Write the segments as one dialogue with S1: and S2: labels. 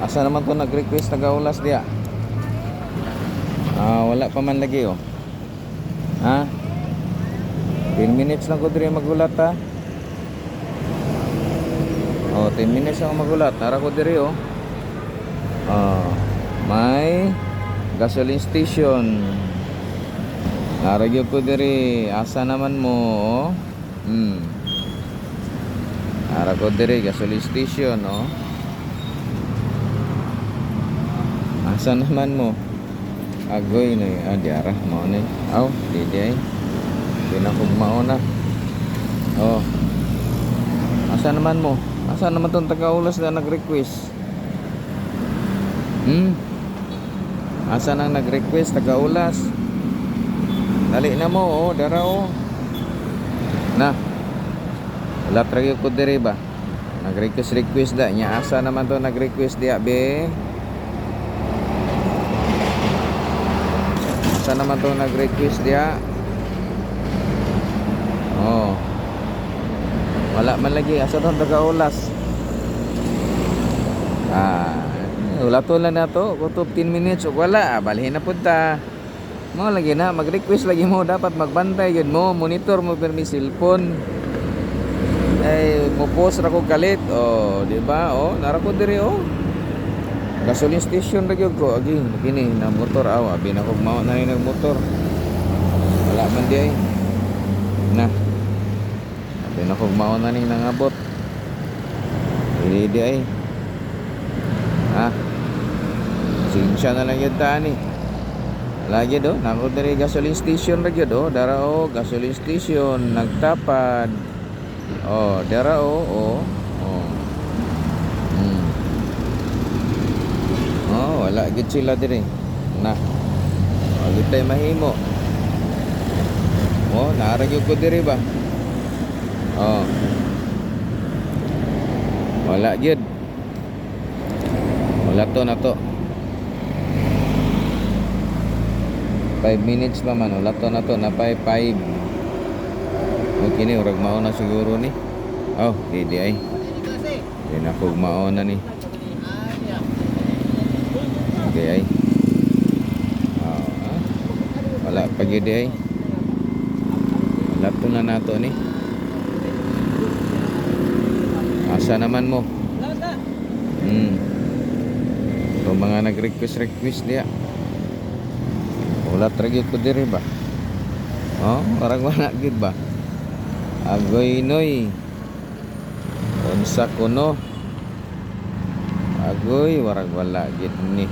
S1: Asa naman to nag-request taga-ulas dia? Wala pa man lagi oh. Ha? 10 minutes lang ko diri magulat ha. 10 minutes lang magulat. Nara ko diri oh. May gasoline station. Nara gyud ko diri. Asa naman mo oh? Nara ko diri gasoline station oh. Asa naman mo? Agoy na diara mo ni. Aw, di ay. Pinakugmao na. Oh. Asa naman mo? Asa naman tong taga-ulas na nag-request? Asa nang nag-request taga-ulas? Dali na mo oh, dara oh. Na. Wala tragyo ko diri ba? Nag-request da nya. Asa naman to nag-request dia be? Asa naman to nag-request dia? Oh. Wala man lagi. Asa to taga-ulas? Wala to lang na to. Kutob 10 minutes. Wala. Balhin na punta. Mo lagi na. Mag-request lagi mo. Dapat magbantay yun mo. Monitor mo per mi cellphone. Ay, mo post ra ko galit. Oh, di ba? Oh, nara ko diri oh. Gasoline station ra gyud ko. Agi, kini na motor aw. Abi na ko mao na ni nagmotor. Wala man di ay. Na. Abi na ko mao na ni nangabot. Di ay. Ha? Sinsya na lang yun ta ni. Lagi do, nako diri gasoline station ra gyud oh. Dara oh, gasoline station nagtapad. Oh, dara oh, oh. Wala gid sila diri. Na. Wala tay mahimo. Oh, naara gyud ko diri ba? Oh. Wala gyud. Wala to na to. 5 minutes pa man. Wala to na to. Napay 5. Okay ni. Urag mauna siguro ni. Oh, di ay. Di na kog mauna ni. Okay ay. Wala pa gyud ay. Wala to na nato ni. Asa naman mo? Ito mga nag-request dia. Wala tragyo ko diri ba? Oh, parang wala gid ba? Agoy noy. Unsa kuno? Agoy, warag wala gid ni.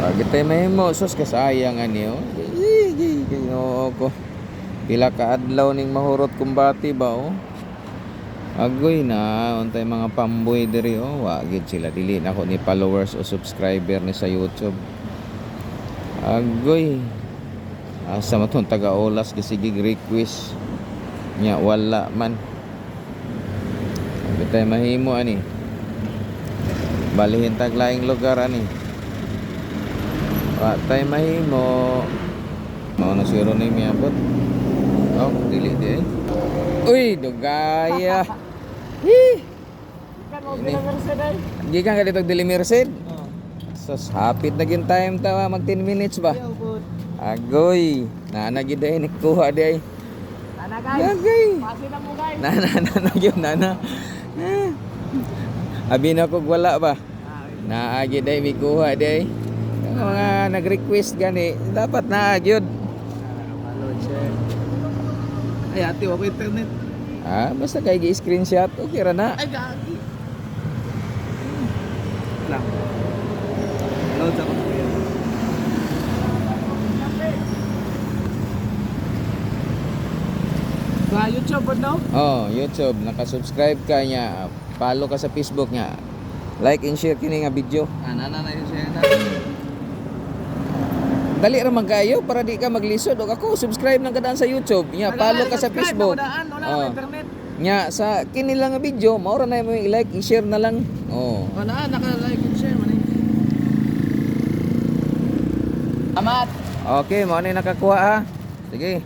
S1: Agit tay mahimo sus kasayang ani oh. Ginoo ko. Pila ka adlaw ning mahurot kumbati ba oh. Agoy na untay mga pamboy diri oh. Wa gid sila dili na ko ni followers o subscriber ni sa YouTube. Agoy. Asa man tong taga-ulas sige request nya wala man. Agit tay mahimo ani. Balihin tag laing lugar ani. Wa tay mahimo. Mao na siguro ni miabot. Oh, dili di. Uy, dugaya. Gikan ka dito dili Merced. Sus, hapit na gin time tawa mag 10 minutes ba? Agoy, nana gid ay nikuha di ay. Nana guys. Pasi na mo guys. Nana gyud nana. Abi na kog wala ba? Naa gid ay mikuha di ay. Mga nag-request gani, dapat naa gyud. Ay ati wa ko internet. Basta kay gi-screenshot okay ra na.
S2: Ay gagi. Lang. Load sa computer. Sa YouTube no?
S1: Oh, YouTube naka-subscribe ka nya, follow ka sa Facebook nya. Like and share kini nga video.
S2: Na yun siya na.
S1: Dali ra man kayo para di ka maglisod og ako subscribe nang kadaan sa YouTube nya, follow ka sa Facebook.
S2: Wala internet.
S1: Nya sa kini lang nga video, mao ra na mo i-like, i-share na lang. Oh.
S2: Wala naka-like and share man. Amat.
S1: Okay, mao na nakakuha ha. Sige.